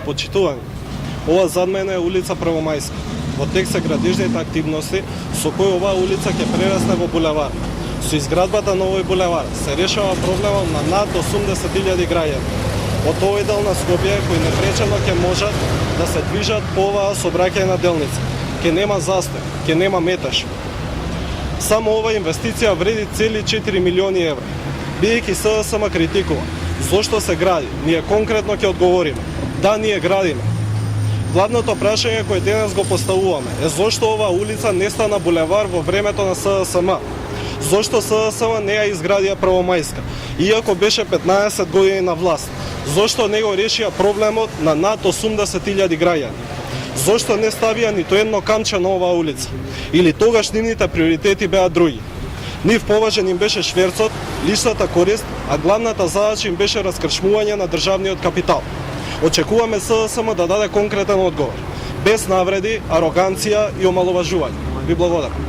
Почитувани, ова зад мене е улица Првомајска. Во тек се градежните активности со кои оваа улица ќе прерасне во булевар. Со изградбата на овој булевар се решава проблемот на над 80.000 граѓани од овој дел на Скопје кои непречено ќе можат да се движат по оваа сообраќајна делница. Ќе нема застој, ќе нема метеж. Само оваа инвестиција вреди цели 4 милиони евра. Бидејќи СДСМ критикува зошто се гради, ние конкретно ќе одговориме. Да, ние градиме. Главното прашање кое денес го поставуваме е зошто оваа улица не стана булевар во времето на СДСМ? Зошто СДСМ не ја изградија Првомајска, иако беше 15 години на власт? Зошто не го решија проблемот на над 80.000 граѓани? Зошто не ставија ниту едно камче на оваа улица? Или тогаш нивните приоритети беа други? Нив поважен им беше шверцот, личната корист, а главната задача им беше раскршмување на државниот капитал. Очекуваме СДСМ да даде конкретен одговор, без навреди, ароганција и омаловажување. Ви благодарам.